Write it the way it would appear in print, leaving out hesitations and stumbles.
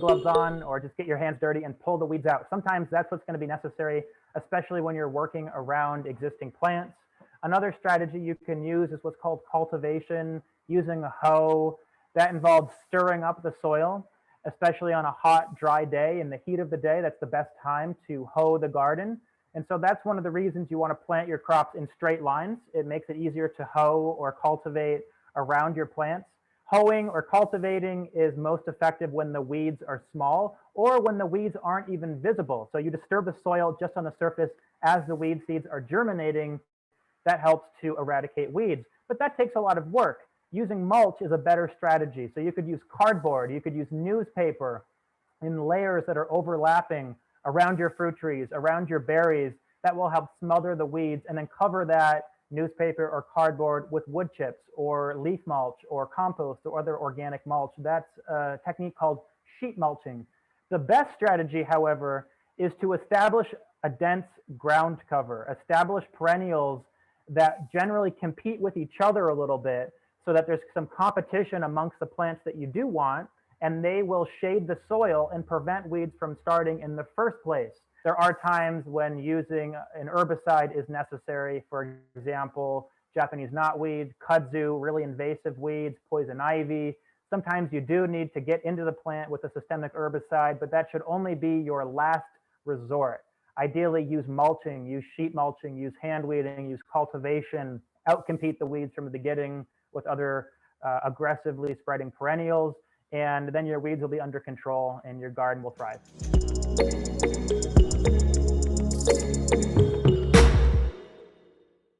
gloves on or just get your hands dirty and pull the weeds out. Sometimes that's what's going to be necessary, especially when you're working around existing plants. Another strategy you can use is what's called cultivation, using a hoe. That involves stirring up the soil, especially on a hot, dry day. In the heat of the day, that's the best time to hoe the garden. And so that's one of the reasons you want to plant your crops in straight lines. It makes it easier to hoe or cultivate around your plants. Hoeing or cultivating is most effective when the weeds are small or when the weeds aren't even visible. So you disturb the soil just on the surface as the weed seeds are germinating. That helps to eradicate weeds, but that takes a lot of work. Using mulch is a better strategy. So you could use cardboard, you could use newspaper in layers that are overlapping around your fruit trees, around your berries. That will help smother the weeds, and then cover that newspaper or cardboard with wood chips or leaf mulch or compost or other organic mulch. That's a technique called sheet mulching. The best strategy, however, is to establish a dense ground cover, establish perennials that generally compete with each other a little bit, so that there's some competition amongst the plants that you do want, and they will shade the soil and prevent weeds from starting in the first place. There are times when using an herbicide is necessary. For example, Japanese knotweed, kudzu, really invasive weeds, poison ivy. Sometimes you do need to get into the plant with a systemic herbicide, but that should only be your last resort. Ideally, use mulching, use sheet mulching, use hand weeding, use cultivation, outcompete the weeds from the beginning with other aggressively spreading perennials, and then your weeds will be under control and your garden will thrive.